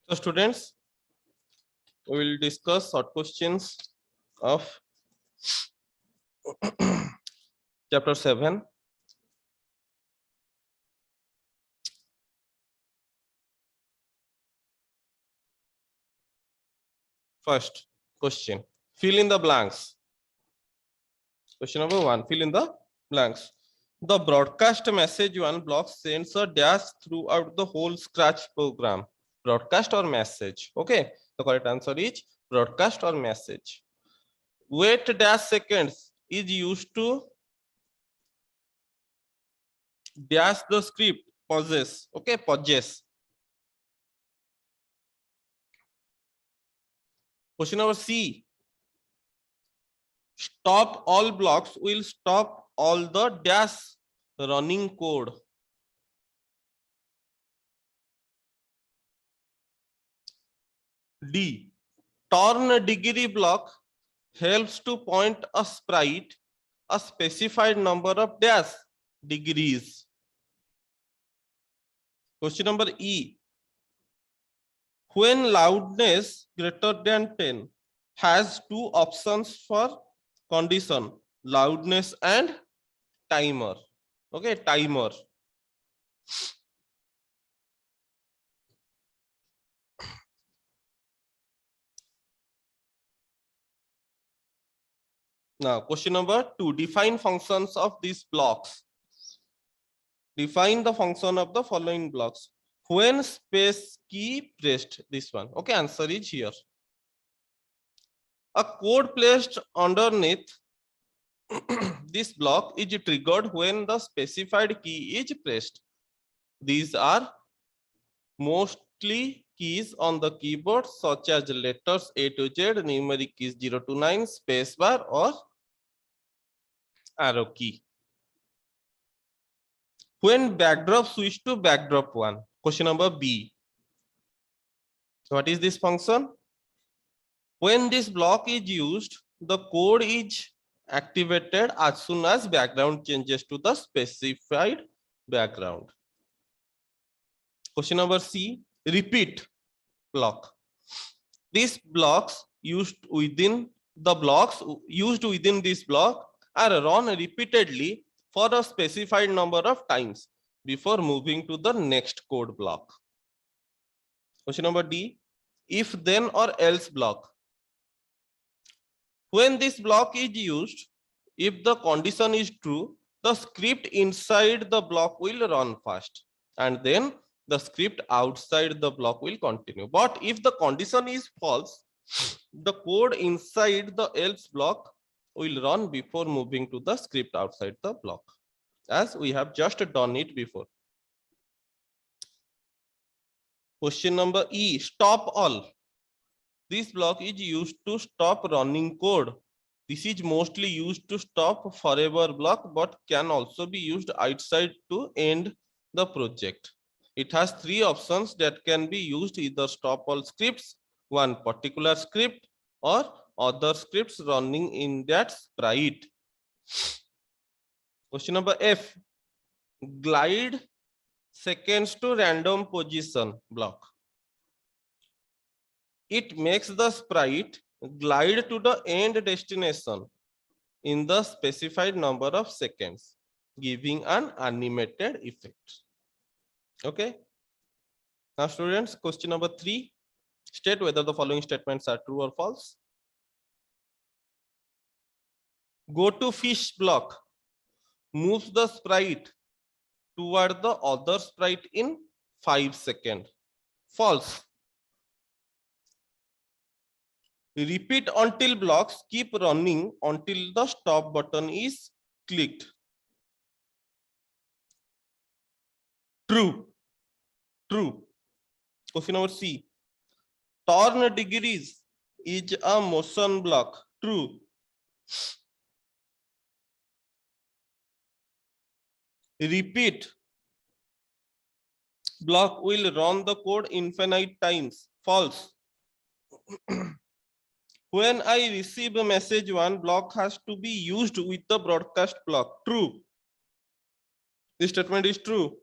So students, we will discuss short questions of chapter 7. First question, fill in the blanks. Question number 1, fill in the blanks. The broadcast message one block sends a dash throughout the whole Scratch program. Broadcast or message? Okay, the correct answer is broadcast or message. Wait dash seconds is used to dash the script. Pauses. Okay, pauses. Question number C. Stop all blocks will stop all the dash running code. D. Turn degree block helps to point a sprite a specified number of dash degrees. Question number E. When loudness greater than 10 has two options for condition, loudness and timer. Okay, timer. Now, question number 2, define functions of these blocks. Define the function of the following blocks. When space key pressed, this one. Okay, answer is here. A code placed underneath this block is triggered when the specified key is pressed. These are mostly keys on the keyboard, such as letters A to Z, numeric keys 0 to 9, spacebar, or arrow key. When backdrop switch to backdrop 1. Question number B. What is this function? When this block is used, the code is activated as soon as background changes to the specified background. Question number C, repeat block. These blocks used within this block are run repeatedly for a specified number of times before moving to the next code block. Question number D, if then or else block. When this block is used, if the condition is true, the script inside the block will run first, and then the script outside the block will continue. But if the condition is false, the code inside the else block will run before moving to the script outside the block, as we have just done it before. Question number E, stop all. This block is used to stop running code. This is mostly used to stop forever block, but can also be used outside to end the project. It has 3 options that can be used: either stop all scripts, one particular script, or other scripts running in that sprite. Question number F, glide seconds to random position block. It makes the sprite glide to the end destination in the specified number of seconds, giving an animated effect. Okay. Now students, question number 3, state whether the following statements are true or false. Go to fish block moves the sprite toward the other sprite in 5 seconds. False. Repeat until blocks keep running until the stop button is clicked. True. True. Question number C. Turn degrees is a motion block. True. Repeat block will run the code infinite times. False. When I receive a message, one block has to be used with the broadcast block. True. This statement is true.